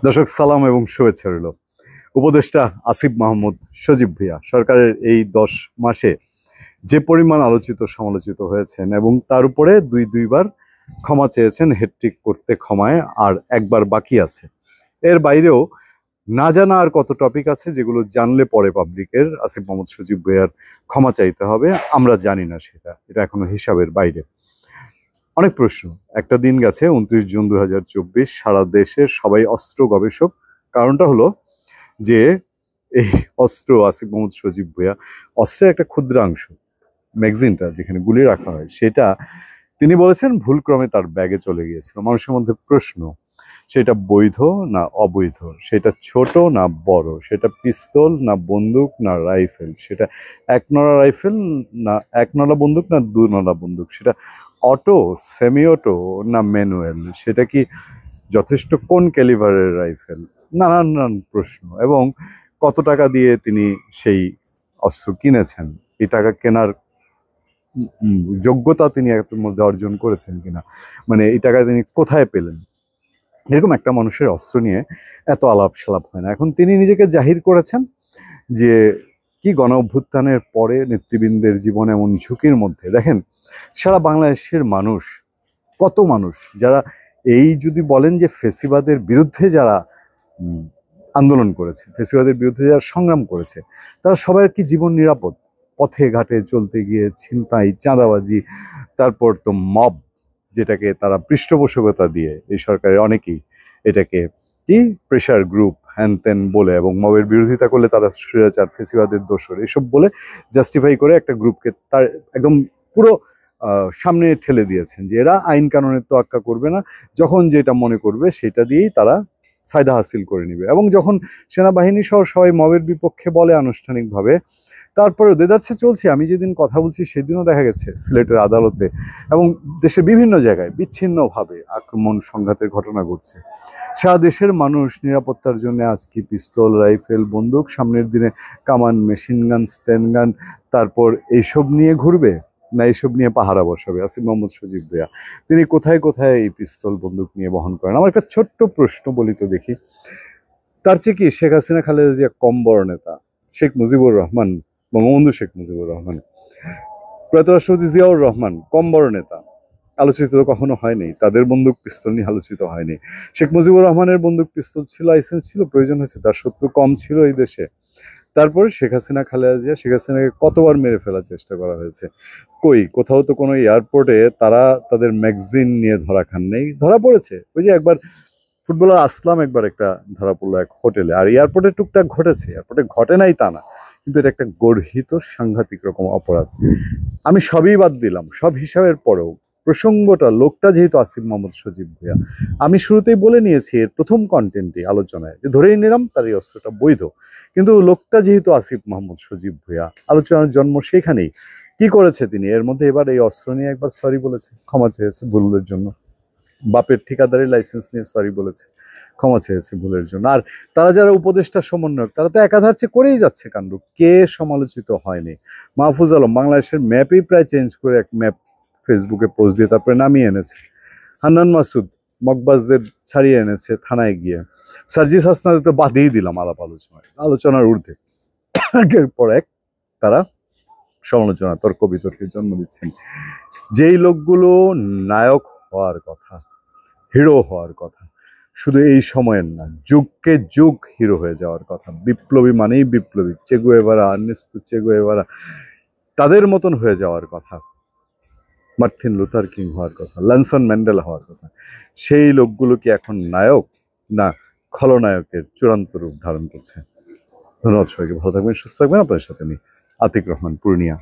দর্শক সালাম এবং শুভেচ্ছা রইল। উপদেষ্টা আসিফ মাহমুদ সজীব ভুঁইয়া সরকারের এই 10 মাসে যে পরিমাণ আলোচিত সমালোচিত হয়েছেন এবং তার উপরে দুইবার ক্ষমা চেয়েছেন, হ্যাট্রিক করতে ক্ষমায় আর একবার বাকি আছে। এর বাইরেও না জানা আর কত টপিক আছে যেগুলো জানলে পরে পাবলিকের আসিফ মাহমুদ সজীব ভুঁইয়ার ক্ষমা চাইতে হবে, আমরা জানি না, এটা এখনো হিসাবের বাইরে। অনেক প্রশ্ন। একটা দিন গেছে 29 জুন 2024, সারা দেশের সবাই অস্ত্র গবেষক। কারণটা হলো যে এই অস্ত্র আসিফ মাহমুদ সজীব ভুঁইয়া অস্ত্রের একটা ক্ষুদ্রাংশ, ম্যাগজিনটা যেখানে গুলি রাখা হয়, সেটা তিনি বলেছেন ভুলক্রমে তার ব্যাগে চলে গিয়েছিল। মানুষের মধ্যে প্রশ্ন, সেটা বৈধ না অবৈধ, সেটা ছোট না বড়, সেটা পিস্তল না বন্দুক না রাইফেল, সেটা একনলা রাইফেল না একনলা বন্দুক না দুনলা বন্দুক, সেটা অটো সেমি অটো না ম্যানুয়াল, সেটা কি যথেষ্ট কোন ক্যালিভারের রাইফেল, নানান প্রশ্ন। এবং কত টাকা দিয়ে তিনি সেই অস্ত্র কিনেছেন, এই টাকা কেনার যোগ্যতা তিনি এর মধ্যে অর্জন করেছেন কিনা, মানে এই টাকা তিনি কোথায় পেলেন, এরকম একটা মানুষের অস্ত্র নিয়ে এত আলাপ সালাপ হয় না। এখন তিনি নিজেকে জাহির করেছেন যে কি গণ অভ্যুত্থানের পরে নেতৃবৃন্দের জীবন এমন ঝুঁকির মধ্যে। দেখেন সারা বাংলাদেশের মানুষ, কত মানুষ যারা এই যদি বলেন যে ফেসিবাদের বিরুদ্ধে যারা আন্দোলন করেছে, ফেসিবাদের বিরুদ্ধে যারা সংগ্রাম করেছে, তারা সবার কি জীবন নিরাপদ? পথে ঘাটে চলতে গিয়ে ছিনতাই, চাঁদাবাজি, তারপর তো মব, যেটাকে তারা পৃষ্ঠপোষকতা দিয়ে এই সরকারের অনেকেই এটাকে কি প্রেশার গ্রুপ হ্যান ত্যান বলে, এবং মবের বিরোধিতা করলে তারা স্বৈরাচার ফেসিবাদের দোষর এসব বলে জাস্টিফাই করে একটা গ্রুপকে তার একদম পুরো সামনে ঠেলে দিয়েছেন যে এরা আইন কানুনের তোয়াক্কা করবে না, যখন যেটা মনে করবে সেটা দিয়েই তারা ফায়দা হাসিল করে নেবে। এবং যখন সেনাবাহিনী সহ সবাই মবের বিপক্ষে বলে আনুষ্ঠানিকভাবে, তারপরেও দেদারসে চলছে। আমি যেদিন কথা বলছি সেদিনও দেখা গেছে সিলেটের আদালতে এবং দেশের বিভিন্ন জায়গায় বিচ্ছিন্নভাবে আক্রমণ সংঘাতের ঘটনা ঘটছে। সারা দেশের মানুষ নিরাপত্তার জন্য আজকে পিস্তল, রাইফেল, বন্দুক, সামনের দিনে কামান, মেশিন গান, স্ট্যান্ড গান, তারপর এইসব নিয়ে ঘুরবে না এইসব নিয়ে পাহারা বসাবে? আসিফ মাহমুদ সজীব ভুঁইয়া তিনি কোথায় কোথায় এই পিস্তল বন্দুক নিয়ে বহন করেন? আমার একটা ছোট্ট প্রশ্ন বলি তো দেখি, তার চেয়ে কি শেখ হাসিনা খালেদা জিয়া কম বড় নেতা? শেখ মুজিবুর রহমান, বঙ্গবন্ধু শেখ মুজিবুর রহমান, প্রয়াত রাষ্ট্রপতি জিয়াউর রহমান কম বড় নেতা? আলোচিত কখনো হয়নি, তাদের বন্দুক পিস্তল নিয়ে আলোচিত হয়নি। শেখ মুজিবুর রহমানের বন্দুক পিস্তল ছিল, লাইসেন্স ছিল, প্রয়োজন হয়েছে, তার শত্রু কম ছিল এই দেশে। তারপরে শেখ হাসিনা খালেদা জিয়া, শেখ হাসিনাকে কতবার মেরে ফেলার চেষ্টা করা হয়েছে, কই কোথাও তো কোনো এয়ারপোর্টে তারা তাদের ম্যাগজিন নিয়ে ধরা খান নেই। ধরা পড়েছে ওই যে একবার ফুটবলার আসলাম একবার একটা ধরা পড়লো এক হোটেলে, আর এয়ারপোর্টে টুকটাক ঘটেছে, এয়ারপোর্টে ঘটে নাই তা না, কিন্তু এটা একটা গর্হিত সাংঘাতিক রকম অপরাধ। আমি সবই বাদ দিলাম, সব হিসাবের পরেও প্রসঙ্গটা, লোকটা যেহেতু আসিফ মাহমুদ সজীব ভুঁইয়া, আমি শুরুতেই বলে নিয়েছি এর প্রথম কন্টেন্টে আলোচনায় যে ধরেই নিলাম তার এই অস্ত্রটা বৈধ, কিন্তু লোকটা যেহেতু আসিফ মাহমুদ সজীব ভুঁইয়া, আলোচনার জন্ম সেখানেই। কি করেছে তিনি এর মধ্যে? এবার এই অস্ত্র নিয়ে একবার সরি বলেছে, ক্ষমা চেয়েছে ভুলের জন্য। বাপের ঠিকাদারি লাইসেন্স নিয়ে সরি বলেছে, ক্ষমা চেয়েছে ভুলের জন্য। আর তারা যারা উপদেষ্টা সমন্বয়ক, তারা তো একাধারছে করেই যাচ্ছে কাণ্ড। কে সমালোচিত হয়নি? মাহফুজ আলম বাংলাদেশের ম্যাপই প্রায় চেঞ্জ করে এক ম্যাপ ফেসবুকে পোস্ট দিয়ে তারপরে নামিয়ে এনেছে। হান্নান মাসুদ মকবাজদের ছাড়িয়ে এনেছে থানায় গিয়ে। সার্জিস হাসনাদের তো বাদেই দিলাম আলাপ আলোচনার ঊর্ধ্বে। একের পর এক তারা সমালোচনা, তর্ক বিতর্কের জন্ম দিচ্ছেন। যেই লোকগুলো নায়ক হওয়ার কথা, হিরো হওয়ার কথা, শুধু এই সময়ের না, যুগকে যুগ হিরো হয়ে যাওয়ার কথা, বিপ্লবী মানেই বিপ্লবী, চে গুয়েভারা, আর্নেস্তো চে গুয়েভারা, তাদের মতন হয়ে যাওয়ার কথা, মার্টিন লুথার কিং হওয়ার কথা, নেলসন ম্যান্ডেলা হওয়ার কথা, সেই লোকগুলো কি এখন নায়ক না খলনায়কের চূড়ান্ত রূপ ধারণ করছে? ধন্যবাদ সবাইকে, ভালো থাকবেন, সুস্থ থাকবেন। আপনাদের সাথে আমি আতিক রহমান, পূর্ণিয়া।